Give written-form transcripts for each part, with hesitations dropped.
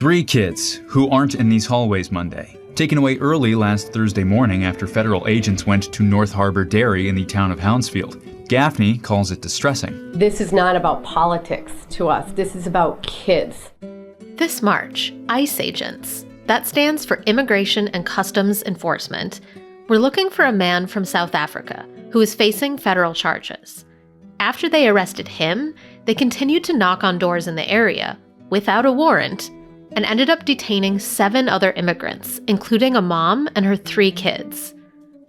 3 kids who aren't in these hallways Monday, taken away early last Thursday morning after federal agents went to North Harbor Dairy in the town of Hounsfield. Gaffney calls it distressing. This is not about politics to us. This is about kids. This March, ICE agents, that stands for Immigration and Customs Enforcement, were looking for a man from South Africa who is facing federal charges. After they arrested him, they continued to knock on doors in the area without a warrant and ended up detaining 7 other immigrants, including a mom and her 3 kids.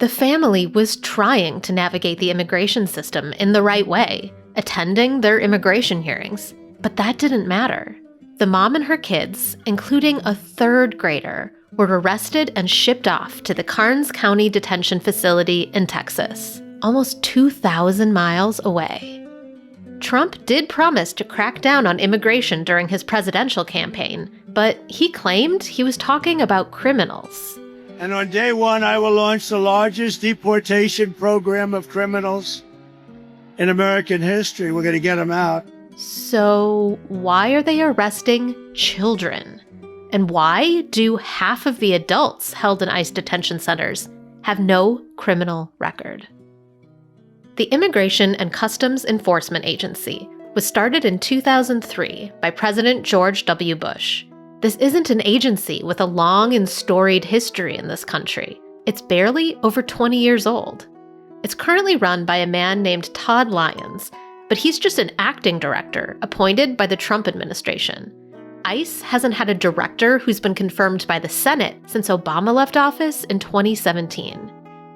The family was trying to navigate the immigration system in the right way, attending their immigration hearings, but that didn't matter. The mom and her kids, including a 3rd grader, were arrested and shipped off to the Karnes County Detention Facility in Texas, almost 2,000 miles away. Trump did promise to crack down on immigration during his presidential campaign, but he claimed he was talking about criminals. And on day 1, I will launch the largest deportation program of criminals in American history. We're going to get them out. So why are they arresting children? And why do half of the adults held in ICE detention centers have no criminal record? The Immigration and Customs Enforcement Agency was started in 2003 by President George W. Bush. This isn't an agency with a long and storied history in this country. It's barely over 20 years old. It's currently run by a man named Todd Lyons, but he's just an acting director appointed by the Trump administration. ICE hasn't had a director who's been confirmed by the Senate since Obama left office in 2017.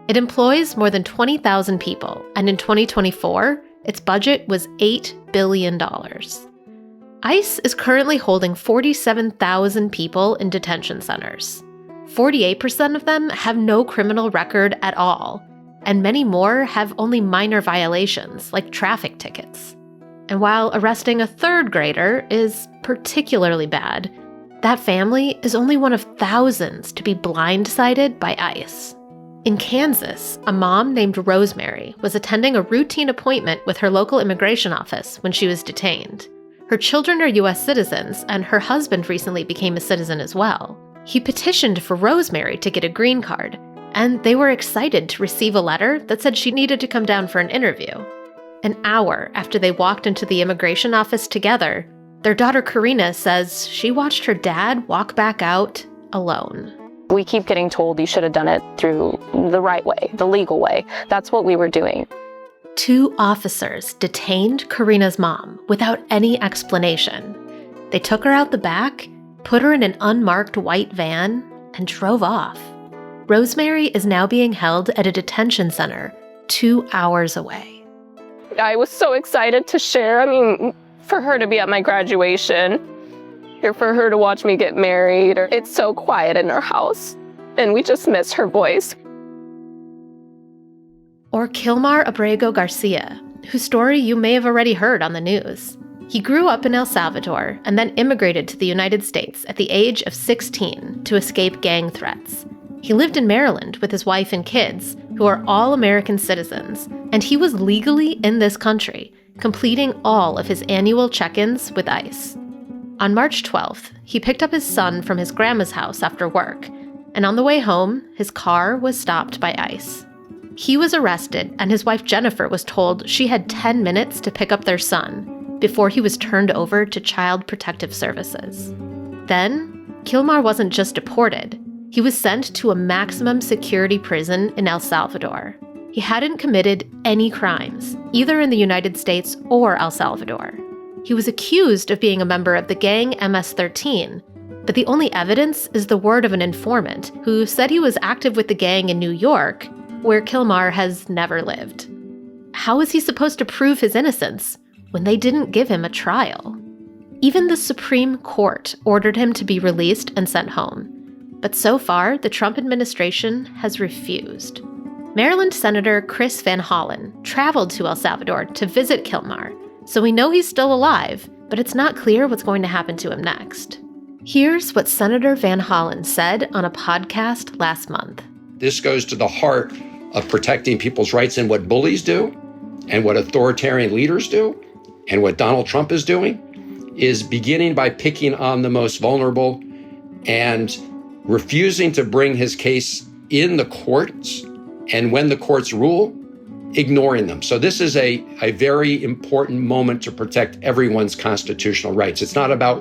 It employs more than 20,000 people, and in 2024, its budget was $8 billion. ICE is currently holding 47,000 people in detention centers. 48% of them have no criminal record at all, and many more have only minor violations, like traffic tickets. And while arresting a 3rd grader is particularly bad, that family is only one of thousands to be blindsided by ICE. In Kansas, a mom named Rosemary was attending a routine appointment with her local immigration office when she was detained. Her children are U.S. citizens, and her husband recently became a citizen as well. He petitioned for Rosemary to get a green card, and they were excited to receive a letter that said she needed to come down for an interview. An hour after they walked into the immigration office together, their daughter Karina says she watched her dad walk back out alone. We keep getting told you should have done it through the right way, the legal way. That's what we were doing. 2 officers detained Karina's mom without any explanation. They took her out the back, put her in an unmarked white van, and drove off. Rosemary is now being held at a detention center 2 hours away. I was so excited to share. For her to be at my graduation, or for her to watch me get married. It's so quiet in our house, and we just miss her voice. Or Kilmar Abrego Garcia, whose story you may have already heard on the news. He grew up in El Salvador and then immigrated to the United States at the age of 16 to escape gang threats. He lived in Maryland with his wife and kids, who are all American citizens, and he was legally in this country, completing all of his annual check-ins with ICE. On March 12th, he picked up his son from his grandma's house after work, and on the way home, his car was stopped by ICE. He was arrested, and his wife Jennifer was told she had 10 minutes to pick up their son before he was turned over to Child Protective Services. Then, Kilmar wasn't just deported. He was sent to a maximum security prison in El Salvador. He hadn't committed any crimes, either in the United States or El Salvador. He was accused of being a member of the gang MS-13, but the only evidence is the word of an informant who said he was active with the gang in New York, where Kilmar has never lived. How is he supposed to prove his innocence when they didn't give him a trial? Even the Supreme Court ordered him to be released and sent home, but so far the Trump administration has refused. Maryland Senator Chris Van Hollen traveled to El Salvador to visit Kilmar, so we know he's still alive, but it's not clear what's going to happen to him next. Here's what Senator Van Hollen said on a podcast last month. This goes to the heart of protecting people's rights and what bullies do and what authoritarian leaders do and what Donald Trump is doing. is beginning by picking on the most vulnerable and refusing to bring his case in the courts, and when the courts rule, ignoring them. So this is a very important moment to protect everyone's constitutional rights. It's not about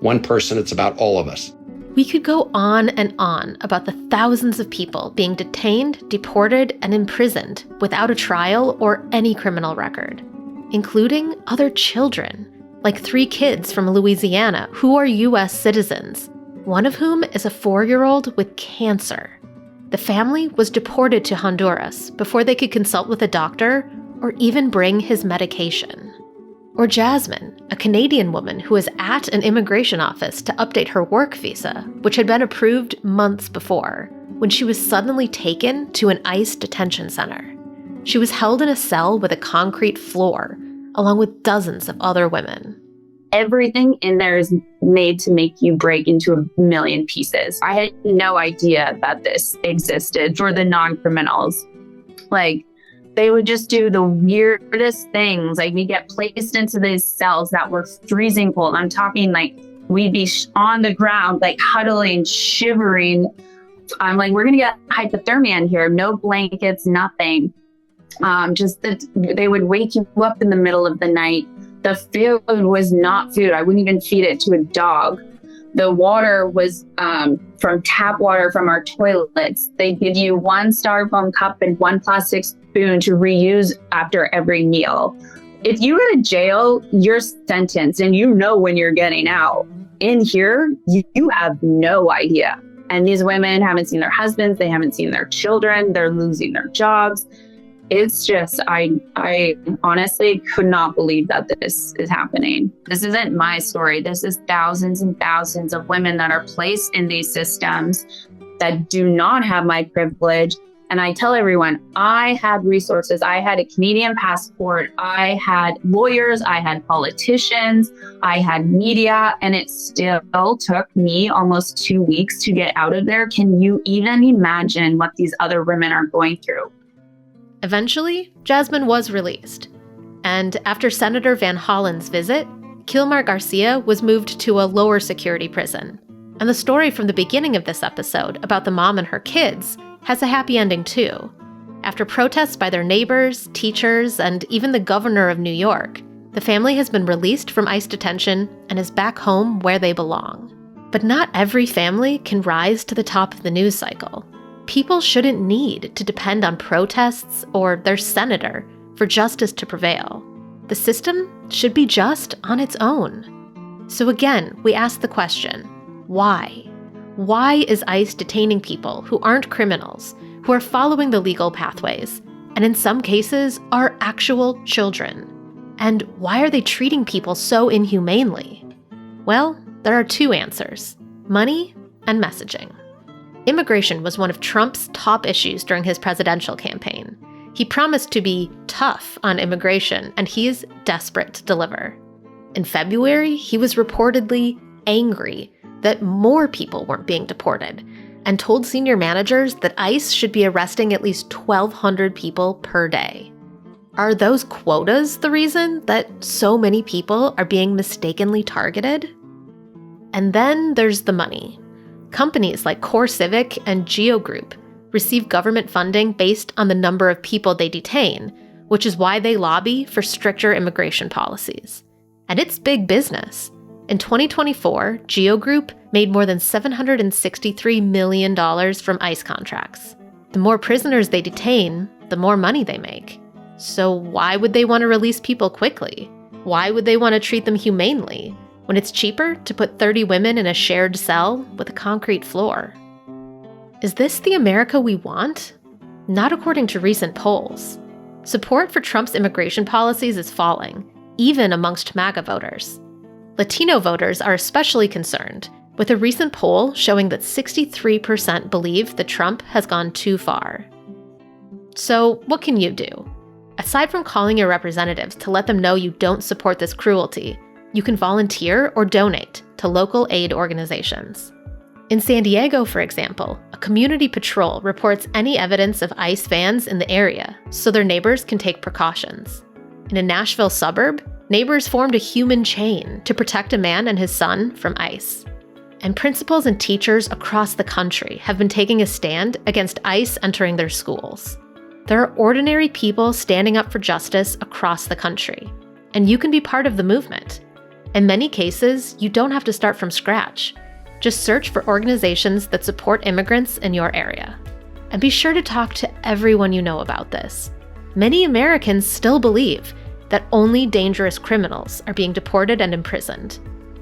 one person, it's about all of us. We could go on and on about the thousands of people being detained, deported, and imprisoned without a trial or any criminal record, including other children, like 3 kids from Louisiana who are U.S. citizens, one of whom is a 4-year-old with cancer. The family was deported to Honduras before they could consult with a doctor or even bring his medication. Or Jasmine, a Canadian woman who was at an immigration office to update her work visa, which had been approved months before, when she was suddenly taken to an ICE detention center. She was held in a cell with a concrete floor, along with dozens of other women. Everything in there is made to make you break into a million pieces. I had no idea that this existed for the non-criminals. Like, they would just do the weirdest things. Like, we get placed into these cells that were freezing cold. I'm talking like we'd be on the ground, like huddling, shivering. I'm like, we're going to get hypothermia in here. No blankets, nothing. Just that they would wake you up in the middle of the night. The food was not food. I wouldn't even feed it to a dog. The water was from tap water from our toilets. They give you 1 styrofoam cup and 1 plastic spoon to reuse after every meal. If you go to jail, you're sentenced and you know when you're getting out. In here, you have no idea. And these women haven't seen their husbands. They haven't seen their children. They're losing their jobs. It's just, I honestly could not believe that this is happening. This isn't my story. This is thousands and thousands of women that are placed in these systems that do not have my privilege. And I tell everyone, I had resources. I had a Canadian passport. I had lawyers. I had politicians. I had media. And it still took me almost 2 weeks to get out of there. Can you even imagine what these other women are going through? Eventually, Jasmine was released. And after Senator Van Hollen's visit, Kilmar Garcia was moved to a lower security prison. And the story from the beginning of this episode about the mom and her kids has a happy ending too. After protests by their neighbors, teachers, and even the governor of New York, the family has been released from ICE detention and is back home where they belong. But not every family can rise to the top of the news cycle. People shouldn't need to depend on protests or their senator for justice to prevail. The system should be just on its own. So again, we ask the question, why? Why is ICE detaining people who aren't criminals, who are following the legal pathways, and in some cases are actual children? And why are they treating people so inhumanely? Well, there are 2 answers: money and messaging. Immigration was one of Trump's top issues during his presidential campaign. He promised to be tough on immigration, and he is desperate to deliver. In February, he was reportedly angry that more people weren't being deported, and told senior managers that ICE should be arresting at least 1,200 people per day. Are those quotas the reason that so many people are being mistakenly targeted? And then there's the money. Companies like CoreCivic and Geo Group receive government funding based on the number of people they detain, which is why they lobby for stricter immigration policies. And it's big business. In 2024, Geo Group made more than $763 million from ICE contracts. The more prisoners they detain, the more money they make. So why would they want to release people quickly? Why would they want to treat them humanely when it's cheaper to put 30 women in a shared cell with a concrete floor? Is this the America we want? Not according to recent polls. Support for Trump's immigration policies is falling, even amongst MAGA voters. Latino voters are especially concerned, with a recent poll showing that 63% believe that Trump has gone too far. So, what can you do? Aside from calling your representatives to let them know you don't support this cruelty, you can volunteer or donate to local aid organizations. In San Diego, for example, a community patrol reports any evidence of ICE vans in the area so their neighbors can take precautions. In a Nashville suburb, Neighbors formed a human chain to protect a man and his son from ICE. And principals and teachers across the country have been taking a stand against ICE entering their schools. There are ordinary people standing up for justice across the country, and you can be part of the movement. In many cases, you don't have to start from scratch. Just search for organizations that support immigrants in your area. And be sure to talk to everyone you know about this. Many Americans still believe that only dangerous criminals are being deported and imprisoned.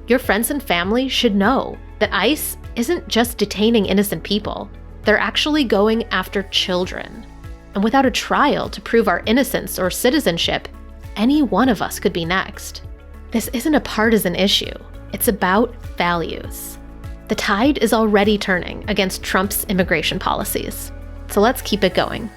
Your friends and family should know that ICE isn't just detaining innocent people. They're actually going after children. And without a trial to prove our innocence or citizenship, any one of us could be next. This isn't a partisan issue. It's about values. The tide is already turning against Trump's immigration policies. So let's keep it going.